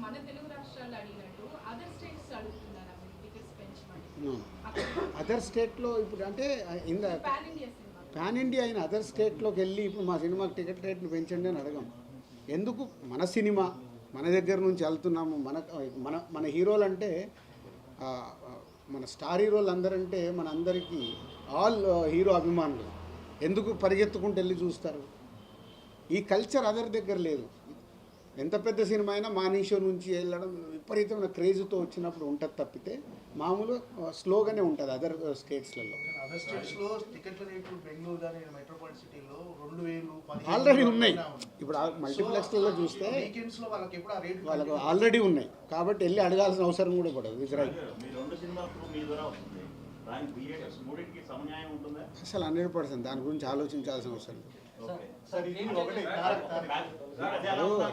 మన తెలుగు రాష్ట్రాలు అడిగినట్టు అదర్ స్టేట్స్ అడుగుతున్నారా టికెట్స్ పెంచమని? అదర్ స్టేట్లో ఇప్పుడు అంటే ఇంద పాన్ ఇండియా అయిన అదర్ స్టేట్లోకి వెళ్ళి ఇప్పుడు మా సినిమాకి టికెట్ రేట్లు పెంచండి అని అడగం. ఎందుకు? మన సినిమా మన దగ్గర నుంచి వెళ్తున్నాము. మన మన హీరోలు అంటే మన స్టార్ హీరోలు అందరంటే మన అందరికీ ఆల్ హీరో అభిమానులు. ఎందుకు పరిగెత్తుకుంటూ వెళ్ళి చూస్తారు? ఈ కల్చర్ అదర్ దగ్గర లేదు. ఎంత పెద్ద సినిమా అయినా మానీషో నుంచి వెళ్ళడం విపరీతమైన క్రేజ్తో వచ్చినప్పుడు ఉంటుంది తప్పితే మామూలు స్లోగానే ఉంటుంది అదర్ స్టేట్స్లలో. ఆల్రెడీ ఉన్నాయి. ఇప్పుడు మల్టీప్లెక్స్లలో చూస్తే వాళ్ళకు ఆల్రెడీ ఉన్నాయి కాబట్టి వెళ్ళి అడగాల్సిన అవసరం కూడా పడదు. ఇజ్రాయిల్ అసలు 100% దాని గురించి ఆలోచించాల్సిన అవసరం లేదు.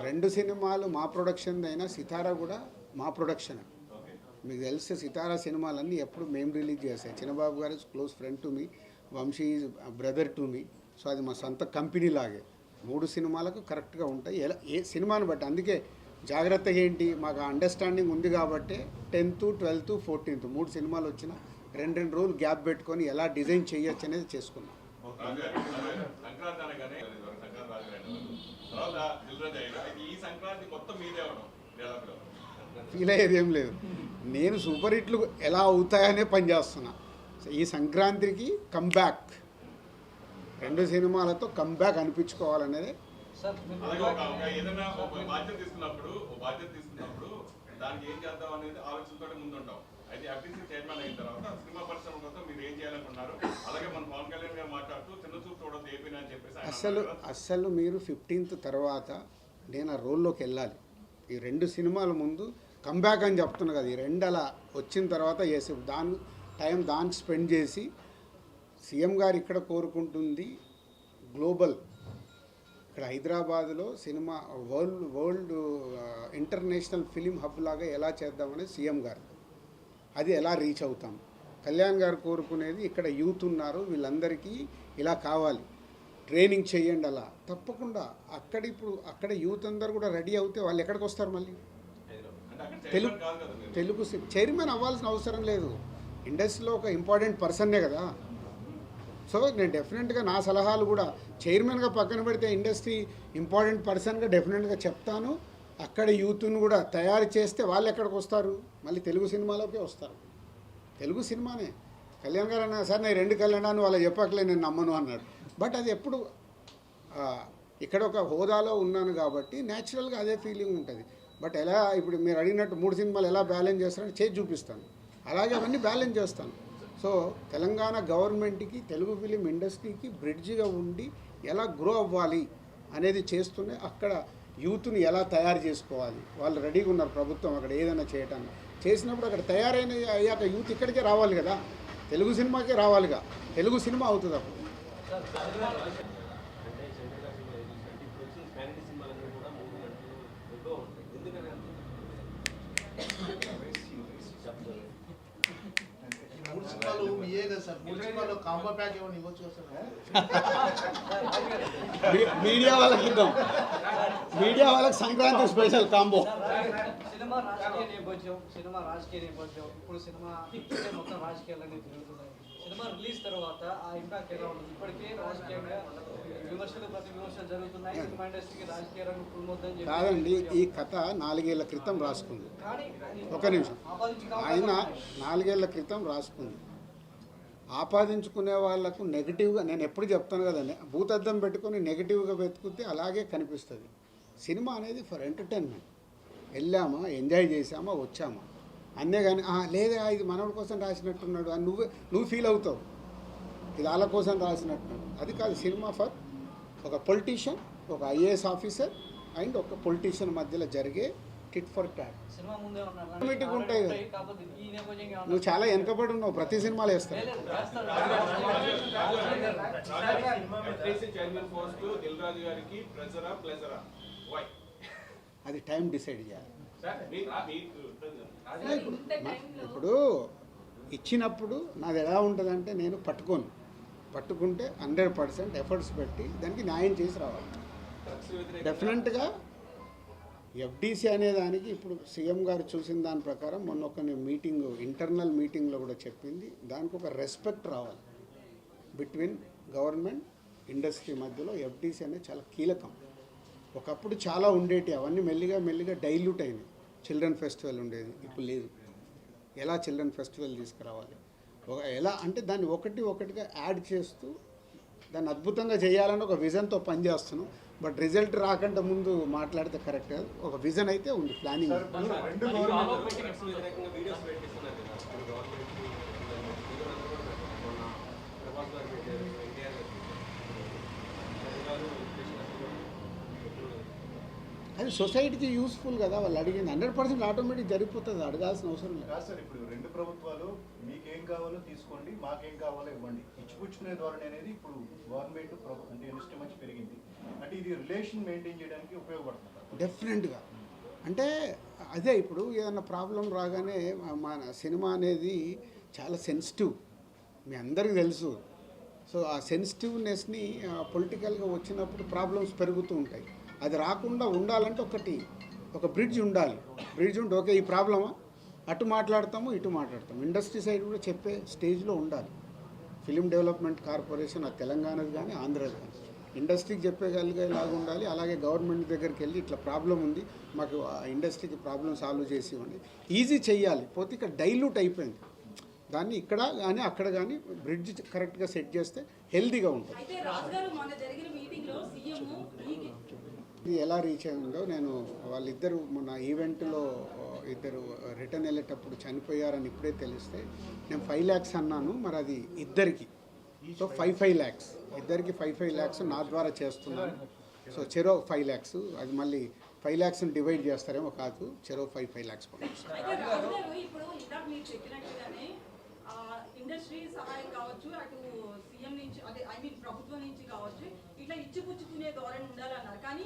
రెండు సినిమాలు మా ప్రొడక్షన్ అయినా సితారా కూడా మా ప్రొడక్షన్. మీకు తెలిస్తే సితారా సినిమాలన్నీ ఎప్పుడు మేము రిలీజ్ చేస్తాయి. చిన్నబాబు గారు close friend to me, Vamsi brother to me. So అది మా సొంత కంపెనీ లాగే. 3 సినిమాలకు కరెక్ట్గా ఉంటాయి ఎలా ఏ సినిమాని బట్టి. అందుకే జాగ్రత్తగా ఏంటి మాకు అండర్స్టాండింగ్ ఉంది కాబట్టి 10th, 12th, 14th 3 సినిమాలు వచ్చినా 2 రోజులు గ్యాప్ పెట్టుకొని ఎలా డిజైన్ చేయొచ్చు అనేది చేసుకున్నాం. ఫీల్ అయ్యేది ఏం లేదు. నేను సూపర్ హిట్లు ఎలా అవుతాయనే పనిచేస్తున్నా. ఈ సంక్రాంతికి కంబ్యాక్ 2 సినిమాలతో కంబ్యాక్ అనిపించుకోవాలనేది. దానికి ఏం చేద్దాం అనేది ఆలోచనతో ముందుంటాం. అయితే ఎఫ్టీసీ చైర్మన్ అయిన తర్వాత సినిమా పరిశ్రమ కోసం మీరు ఏం చేయాలనుకున్నారు? అలాగే మన పవన్ కళ్యాణ్ గారు మాట్లాడుతూ చిన్న చూపు చూడొద్దు ఏపీ అని చెప్పేసి అసలు మీరు 15th తర్వాత నేను ఆ రోల్లోకి వెళ్ళాలి. ఈ 2 సినిమాల ముందు కంబ్యాక్ అని చెప్తున్నా కదా. ఈ 2 అలా వచ్చిన తర్వాత చేసి దానికి స్పెండ్ చేసి సీఎం గారు ఇక్కడ కోరుకుంటుంది గ్లోబల్, ఇక్కడ హైదరాబాద్లో cinema world international film hub లాగా ఎలా చేద్దామనేది సీఎం గారు. అది ఎలా రీచ్ అవుతాం. కళ్యాణ్ గారు కోరుకునేది ఇక్కడ యూత్ ఉన్నారు, వీళ్ళందరికీ ఇలా కావాలి, ట్రైనింగ్ చేయండి. అలా తప్పకుండా అక్కడ యూత్ అందరు కూడా రెడీ అవుతే వాళ్ళు ఎక్కడికి వస్తారు? మళ్ళీ తెలుగు చైర్మన్ అవ్వాల్సిన అవసరం లేదు. ఇండస్ట్రీలో ఒక ఇంపార్టెంట్ పర్సన్నే కదా. సో నేను డెఫినెట్గా నా సలహాలు కూడా చైర్మన్గా పక్కన పెడితే ఇండస్ట్రీ ఇంపార్టెంట్ పర్సన్గా డెఫినెట్గా చెప్తాను. అక్కడ యూత్ను కూడా తయారు చేస్తే వాళ్ళు ఎక్కడికి వస్తారు? మళ్ళీ తెలుగు సినిమాలోకే వస్తారు. తెలుగు సినిమానే. కళ్యాణ్ గారు అన్నా సార్ నేను 2 కళ్యాణాన్ని వాళ్ళు చెప్పకలే నేను నమ్మను అన్నాడు. బట్ అది ఎప్పుడు ఇక్కడ ఒక హోదాలో ఉన్నాను కాబట్టి న్యాచురల్గా అదే ఫీలింగ్ ఉంటుంది. బట్ ఎలా ఇప్పుడు మీరు అడిగినట్టు 3 సినిమాలు ఎలా బ్యాలెన్స్ చేస్తారని చేసి చూపిస్తాను. అలాగే అవన్నీ బ్యాలెన్స్ చేస్తాను. సో తెలంగాణ గవర్నమెంట్కి తెలుగు ఫిలిం ఇండస్ట్రీకి బ్రిడ్జిగా ఉండి ఎలా గ్రో అవ్వాలి అనేది చేస్తూనే అక్కడ యూత్ని ఎలా తయారు చేసుకోవాలి. వాళ్ళు రెడీగా ఉన్నారు ప్రభుత్వం అక్కడ ఏదైనా చేయటానికి. చేసినప్పుడు అక్కడ తయారైన అయ్యాక యూత్ ఇక్కడికే రావాలి కదా, తెలుగు సినిమాకే రావాలిగా. తెలుగు సినిమా అవుతుంది అప్పుడు. మీడియా వాళ్ళకి ఇద్దాం. మీడియా వాళ్ళకి సంక్రాంతి స్పెషల్ కాంబో. సినిమా రాజకీయ నేపథ్యం ఇప్పుడు సినిమా మొత్తం రాజకీయాలన్నీ తిరుగుతున్నాయి. సినిమా రిలీజ్ తర్వాత ఆ ఇంపాక్ట్ ఎలా ఉంటుంది? ఇప్పటికే రాజకీయంగా విమర్శలు ప్రతి విమర్శలు జరుగుతున్నాయి. సినిమా ఇండస్ట్రీకి రాజకీయ రంగం కుళ్ళొద్దని కాదండి. ఈ కథ 4 ఏళ్ల క్రితం రాసుకుంది. ఒక నిమిషం. ఆయన 4 ఏళ్ల క్రితం రాసుకుంది. ఆపాదించుకునే వాళ్లకు నెగిటివ్గా నేను ఎప్పుడు చెప్తాను కదండి, భూతద్దం పెట్టుకొని నెగిటివ్గా వెతుకుతే అలాగే కనిపిస్తుంది. సినిమా అనేది ఫర్ ఎంటర్టైన్మెంట్. వెళ్ళామా, ఎంజాయ్ చేసామా, వచ్చామా అన్నే. కానీ లేదా ఇది మనోడి కోసం రాసినట్టున్నాడు అని నువ్వు ఫీల్ అవుతావు. ఇది వాళ్ళ కోసం రాసినట్టున్నాడు. అది కాదు. సినిమా ఫర్ ఒక పొలిటీషియన్, ఒక ఐఏఎస్ ఆఫీసర్ అండ్ ఒక పొలిటీషియన్ మధ్యలో జరిగే టిట్ ఫర్ ట్యాట్ ఆటోమేటిక్ ఉంటాయి కదా. నువ్వు చాలా వెనకబడి ఉన్నావు, ప్రతి సినిమాలు వేస్తావు. అది టైం డిసైడ్ చేయాలి. ఇప్పుడు ఇచ్చినప్పుడు నాది ఎలా ఉంటుందంటే నేను పట్టుకోను. పట్టుకుంటే 100% ఎఫర్ట్స్ పెట్టి దానికి న్యాయం చేసి రావాలి. డెఫినెట్గా ఎఫ్డీసీ అనే దానికి ఇప్పుడు సీఎం గారు చూసిన దాని ప్రకారం మొన్న ఒక మీటింగ్ ఇంటర్నల్ మీటింగ్లో కూడా చెప్పింది, దానికి ఒక రెస్పెక్ట్ రావాలి బిట్వీన్ గవర్నమెంట్ ఇండస్ట్రీ మధ్యలో. ఎఫ్డీసీ అనేది చాలా కీలకం. ఒకప్పుడు చాలా ఉండేటి, అవన్నీ మెల్లిగా డైల్యూట్ అయినాయి. చిల్డ్రన్ ఫెస్టివల్ ఉండేది, ఇప్పుడు లేదు. ఎలా చిల్డ్రన్ ఫెస్టివల్ తీసుకురావాలి, ఎలా అంటే దాన్ని ఒకటిగా యాడ్ చేస్తూ దాన్ని అద్భుతంగా చేయాలని ఒక విజన్తో పనిచేస్తున్నాం. బట్ రిజల్ట్ రాకుండా ముందు మాట్లాడితే కరెక్ట్ కాదు. ఒక విజన్ అయితే ఉంది, ప్లానింగ్. అది సొసైటీకి యూస్ఫుల్ కదా. వాళ్ళు అడిగింది 100% ఆటోమేటిక్ జరిగిపోతుంది, అడగాల్సిన అవసరం లేదు. కాదు సార్, ఇప్పుడు రెండు ప్రభుత్వాలు మీకేం కావాలో తీసుకోండి, మాకేం కావాలో ఇవ్వండి, ఇచ్చిపుచ్చుకునే ధోరణి అనేది ఇప్పుడు గవర్నమెంట్ అంటే ఇండస్ట్రీ మంచి పెరిగింది అంటే ఇది రిలేషన్ మెయింటైన్ చేయడానికి ఉపయోగపడుతుంది డెఫినెట్గా. అంటే అదే ఇప్పుడు ఏదైనా ప్రాబ్లం రాగానే మన సినిమా అనేది చాలా సెన్సిటివ్, మీ అందరికీ తెలుసు. సో ఆ సెన్సిటివ్నెస్ని పొలిటికల్గా వచ్చినప్పుడు ప్రాబ్లమ్స్ పెరుగుతూ ఉంటాయి. అది రాకుండా ఉండాలంటే ఒక బ్రిడ్జ్ ఉండాలి. బ్రిడ్జ్ ఉంటే ఓకే ఈ ప్రాబ్లమా, అటు మాట్లాడతాము ఇటు మాట్లాడతాము. ఇండస్ట్రీ సైడ్ కూడా చెప్పే స్టేజ్లో ఉండాలి. ఫిలిం డెవలప్మెంట్ కార్పొరేషన్ అది తెలంగాణది కానీ ఆంధ్రది కానీ ఇండస్ట్రీకి చెప్పగలిగేలాగా ఉండాలి. అలాగే గవర్నమెంట్ దగ్గరికి వెళ్ళి ఇట్లా ప్రాబ్లం ఉంది, మాకు ఇండస్ట్రీకి ప్రాబ్లం సాల్వ్ చేసి ఇవ్వండి, ఈజీ చేయాలి. పోతే ఇక్కడ డైల్యూట్ అయిపోయింది. దాన్ని ఇక్కడ కానీ అక్కడ కానీ బ్రిడ్జ్ కరెక్ట్గా సెట్ చేస్తే హెల్తీగా ఉంటుంది. ఇది ఎలా రీచ్ అయిందో నేను వాళ్ళిద్దరు మొన్న ఈవెంట్లో ఇద్దరు రిటర్న్ వెళ్ళేటప్పుడు చనిపోయారని ఇప్పుడే తెలిస్తే నేను 5 lakhs అన్నాను. మరి అది ఇద్దరికి, సో 5 lakhs ఇద్దరికి 5 lakhs నా ద్వారా చేస్తున్నాను. సో చెరో 5 lakhs, అది మళ్ళీ 5 lakhs డివైడ్ చేస్తారేమో కాదు, చెరో 5 lakhs ఇండస్ట్రీ సహాయం కావచ్చు, అటు సీఎం నుంచి అదే ప్రభుత్వం నుంచి కావచ్చు, ఇట్లా ఇచ్చిపుచ్చుకునే ధోరణి ఉండాలన్నారు. కానీ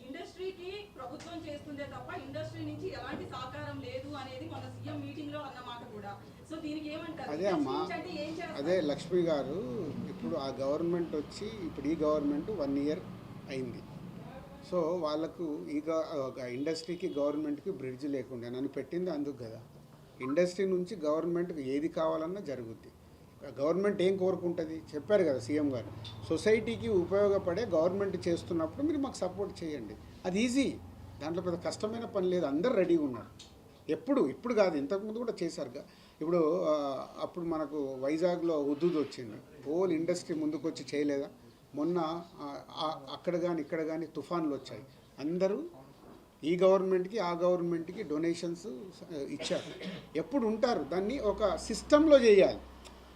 ఇండస్ట్రీకి ప్రభుత్వం చేస్తుందే తప్ప ఇండస్ట్రీ నుంచి ఎలాంటి సహకారం లేదు అనేది మన సీఎం మీటింగ్ లో అన్నమాట కూడా. సో దీనికి ఏమంటారు? అదే అమ్మా, అదే లక్ష్మి గారు, ఇప్పుడు ఆ గవర్నమెంట్ వచ్చి ఇప్పుడు ఈ గవర్నమెంట్ 1 year అయింది. సో వాళ్ళకు ఇండస్ట్రీకి గవర్నమెంట్కి బ్రిడ్జ్ లేకుండా నన్ను పెట్టింది అందుకు కదా. ఇండస్ట్రీ నుంచి గవర్నమెంట్కి ఏది కావాలన్నా జరుగుద్ది. గవర్నమెంట్ ఏం కోరుకుంటుంది చెప్పారు కదా సీఎం గారు, సొసైటీకి ఉపయోగపడే గవర్నమెంట్ చేస్తున్నప్పుడు మీరు మాకు సపోర్ట్ చేయండి. అది ఈజీ, దాంట్లో పెద్ద కష్టమైన పని లేదు. అందరు రెడీగా ఉన్నారు. ఇప్పుడు కాదు, ఇంతకుముందు కూడా చేశారుగా. ఇప్పుడు అప్పుడు మనకు వైజాగ్లో హుద్దుద్ వచ్చింది, హోల్ ఇండస్ట్రీ ముందుకు వచ్చి చేయలేదా? మొన్న అక్కడ కానీ ఇక్కడ కానీ తుఫాన్లు వచ్చాయి. అందరూ ఈ గవర్నమెంట్కి ఆ గవర్నమెంట్కి డొనేషన్స్ ఇచ్చారు. ఎప్పుడు ఉంటారు, దాన్ని ఒక సిస్టంలో చేయాలి.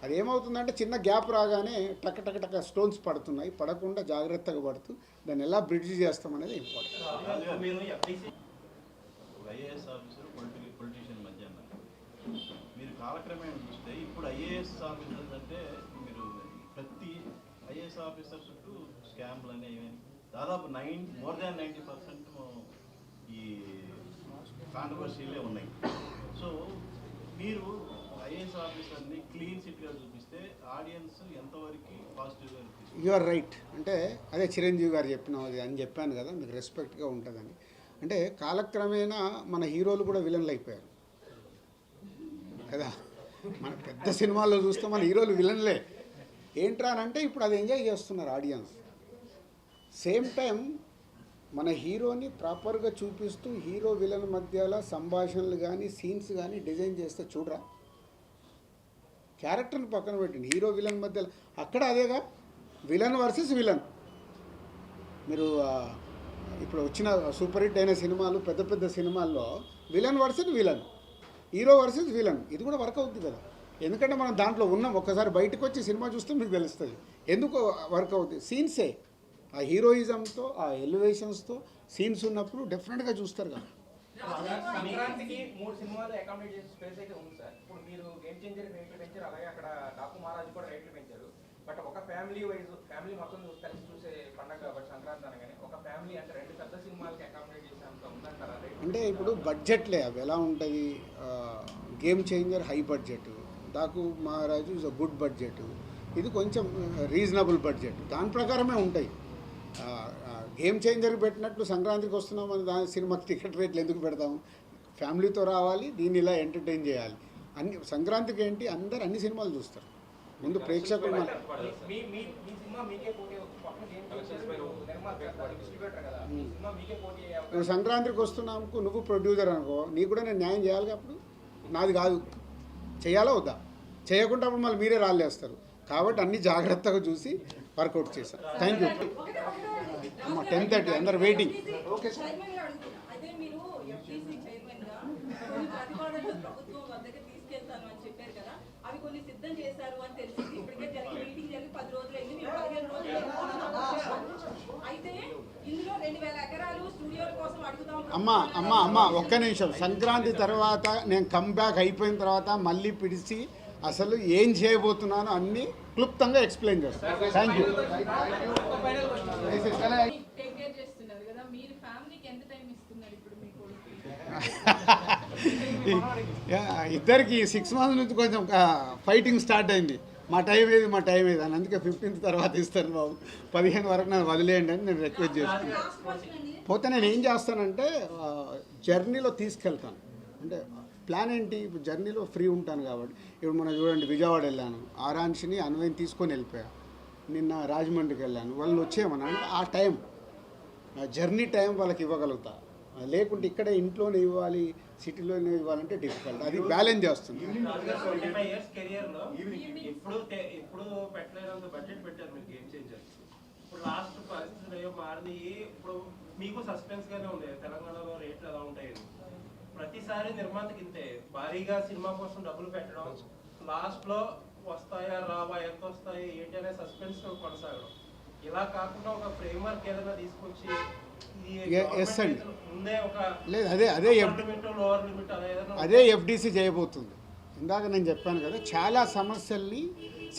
అది ఏమవుతుందంటే చిన్న గ్యాప్ రాగానే టక స్టోన్స్ పడుతున్నాయి, పడకుండా జాగ్రత్తగా పడుతూ దాన్ని ఎలా బ్రిడ్జ్ చేస్తామనేది ఇంపార్టెంట్. ఐఏఎస్ ఆఫీసర్ పొలిటీషియన్ మధ్య మీరు కాలక్రమేణా చూస్తే ఇప్పుడు ఐఏఎస్ ఆఫీసర్స్ అంటే మీరు ప్రతి ఐఏఎస్ ఆఫీసర్ చుట్టూ స్కామ్లు అనేవి దాదాపు more than 90% ఈ కాంట్రవర్సీలే ఉన్నాయి. సో మీరు ఐఏఎస్ ఆఫీసర్ని క్లీన్ సిట్గా చూపిస్తే ఆడియన్స్ ఎంతవరకు పాజిటివ్గా అనిపిస్తుంది? You are right. అంటే అదే చిరంజీవి గారు చెప్పినది అని చెప్పాను కదా, మీకు రెస్పెక్ట్గా ఉంటుందని. అంటే కాలక్రమేణా మన హీరోలు కూడా విలన్లు అయిపోయారు కదా. మన పెద్ద సినిమాల్లో చూస్తే మన హీరోలు విలన్లే. ఏంట్రా అంటే ఇప్పుడు అది ఎంజాయ్ చేస్తున్నారు ఆడియన్స్. సేమ్ టైం మన హీరోని ప్రాపర్గా చూపిస్తూ హీరో విలన్ మధ్యలో సంభాషణలు కానీ సీన్స్ కానీ డిజైన్ చేస్తే చూడరా, క్యారెక్టర్ని పక్కన పెట్టండి, హీరో విలన్ మధ్యలో అక్కడ అదేగా విలన్ వర్సెస్ విలన్. మీరు ఇప్పుడు వచ్చిన సూపర్ హిట్ అయిన సినిమాలు, పెద్ద సినిమాల్లో villain versus villain, hero versus villain, ఇది కూడా వర్క్ అవుతుంది కదా. ఎందుకంటే మనం దాంట్లో ఉన్నాం. ఒక్కసారి బయటకు వచ్చి సినిమా చూస్తే మీకు తెలుస్తుంది ఎందుకు వర్క్ అవుతుంది. సీన్సే ఆ హీరోయిజంతో ఆ ఎలివేషన్స్తో సీన్స్ ఉన్నప్పుడు డెఫినెట్గా చూస్తారు కదా. సంక్రాంతికి 3 సినిమాలు అకామిడేట్ చేసే స్పేస్ అయితే ఉంది సార్. ఇప్పుడు మీరు గేమ్ చేంజర్ రేట్లు పెంచారు, అలాగే అక్కడ డాకు మహారాజ్ కూడా రేట్లు పెంచారు. బట్ ఒక ఫ్యామిలీ మొత్తం చూసే పండగ కాబట్టి సంక్రాంతి అనగానే ఒక ఫ్యామిలీ అంటే 2 పెద్ద సినిమాలకి అకామిడేట్ చేసే అంత ఉందంటారా? అంటే ఇప్పుడు బడ్జెట్లే అవి ఎలా ఉంటుంది. Game changer high budget, Daaku మహారాజు ఇస్ అ గుడ్ బడ్జెట్, ఇది కొంచెం రీజనబుల్ బడ్జెట్, దాని ప్రకారమే ఉంటాయి. గేమ్ చేంజర్ పెట్టినట్లు సంక్రాంతికి వస్తున్నామని దాని సినిమాకి టికెట్ రేట్లు ఎందుకు పెడతాము? ఫ్యామిలీతో రావాలి, దీన్ని ఇలా ఎంటర్టైన్ చేయాలి. సంక్రాంతికి ఏంటి, అందరు అన్ని సినిమాలు చూస్తారు. ముందు ప్రేక్షకులు మీ సినిమా మీకే పోటీ పక్కన గేమ్ చేంజర్ నిర్మాత డిస్ట్రిబ్యూటర్ కదా, మీ సినిమా మీకే పోటీ అయ్యే అవకాశం. నువ్వు సంక్రాంతికి వస్తున్నాము, నువ్వు ప్రొడ్యూసర్ అనుకో, నీకు కూడా నేను న్యాయం చేయాలి. అప్పుడు నాది కాదు, చేయాలా వద్దా? చేయకుండా అప్పుడు మళ్ళీ మీరే రాళ్ళేస్తారు. కాబట్టి అన్ని జాగ్రత్తగా చూసి వర్కౌట్ చేశాను. థ్యాంక్ యూ అమ్మ. 10:30 అందరు వెయిటింగ్. Okay sir. చైర్మన్ గా అడుగుతున్నా. అయితే మీరు FTC చైర్మన్ గా కొన్ని ప్రతిపాదనలు ప్రభుత్వం వద్దకు తీసుకెళ్తాను అని చెప్పారు కదా, అవి కొన్ని సిద్ధం చేశారు అని తెలిసింది. ఇప్పటికే మీటింగ్ జరిగి 10 రోజులైంది, మీరు 15 రోజులు. అయితే ఇందులో 2000 ఎకరాలు స్టూడియోల కోసం అడుగుతాం. అమ్మ ఒక్క నిమిషం. సంక్రాంతి తర్వాత నేను కంబ్యాక్ అయిపోయిన తర్వాత మళ్ళీ పిలిచి అసలు ఏం చేయబోతున్నానో అన్నీ క్లుప్తంగా ఎక్స్ప్లెయిన్ చేస్తాను. Thank you. టేక్ కేర్ చేస్తున్నారు కదా, మీరు ఫ్యామిలీకి ఎంత టైం ఇస్తున్నారు ఇప్పుడు మీ కొడుకు? ఇద్దరికి 6 months నుంచి కొంచెం ఫైటింగ్ స్టార్ట్ అయింది. మా టైం ఏది అని. అందుకే 15th తర్వాత ఇస్తాను బాబు, 15 వరకు నన్ను వదిలేయండి అని నేను రిక్వెస్ట్ చేస్తున్నాను. పోతే నేను ఏం చేస్తానంటే జర్నీలో తీసుకెళ్తాను. అంటే ప్లాన్ ఏంటి, ఇప్పుడు జర్నీలో ఫ్రీ ఉంటాను కాబట్టి. ఇప్పుడు మనం చూడండి, విజయవాడ వెళ్ళాను, ఆరాన్షిని అన్వయం తీసుకొని వెళ్ళిపోయా. నిన్న రాజమండ్రికి వెళ్ళాను, వాళ్ళని వచ్చేయమన్నా అంటే ఆ టైం జర్నీ టైం వాళ్ళకి ఇవ్వగలుగుతా. లేకుంటే ఇక్కడే ఇంట్లోనే ఇవ్వాలి, సిటీలోనే ఇవ్వాలంటే డిఫికల్ట్. అది బ్యాలెన్స్ చేస్తుంది. 25 years కెరియర్లో ఇప్పుడు పెట్టలేనంత బడ్జెట్ పెట్టారు మీరు గేమ్ చేంజర్. ఇప్పుడు లాస్ట్ పరిస్థితులు ఏమో మారినాయి. ఇప్పుడు మీకు సస్పెన్స్ గానే ఉండేది తెలంగాణలో రేట్లు ఎలా ఉంటాయి. ప్రతిసారి నిర్మాతకి ఇంతే భారీగా సినిమా కోసం డబ్బులు పెట్టడం, లాస్ట్ లో వస్తాయా రావా, ఎంత వస్తాయి ఏంటి అనే సస్పెన్స్ కొనసాగడం. ఇలా కాకుండా ఒక ఫ్రేమ్వర్క్ ఏదైనా తీసుకొచ్చి ముందే ఒక లేదు అదే FDC చేయబోతుంది. ఇందాక నేను చెప్పాను కదా, చాలా సమస్యల్ని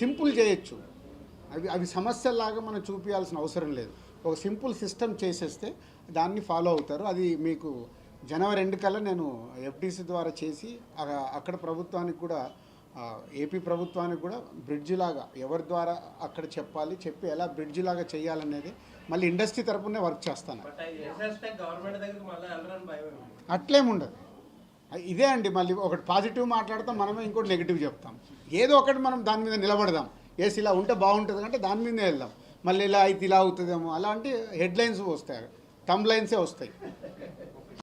సింపుల్ చేయొచ్చు. అవి సమస్యల్లాగా మనం చూపించాల్సిన అవసరం లేదు. ఒక సింపుల్ సిస్టమ్ చేసేస్తే దాన్ని ఫాలో అవుతారు. అది మీకు జనవరి 2 కల్లా నేను FDC ద్వారా చేసి అక్కడ ప్రభుత్వానికి కూడా, ఏపీ ప్రభుత్వానికి కూడా బ్రిడ్జ్ లాగా ఎవరి ద్వారా అక్కడ చెప్పి ఎలా బ్రిడ్జ్ లాగా చేయాలనేది మళ్ళీ ఇండస్ట్రీ తరపునే వర్క్ చేస్తాను. అట్లేముండదు. ఇదే అండి, మళ్ళీ ఒకటి పాజిటివ్ మాట్లాడతాం మనమే, ఇంకోటి నెగిటివ్ చెప్తాం. ఏదో ఒకటి మనం దాని మీద నిలబడదాం. ఏసి ఇలా ఉంటే బాగుంటుంది అంటే దాని మీదే వెళ్దాం. మళ్ళీ ఇలా అయితే ఇలా అవుతుందేమో అలాంటి హెడ్లైన్స్ వస్తాయి, థంబ్ లైన్సే వస్తాయి.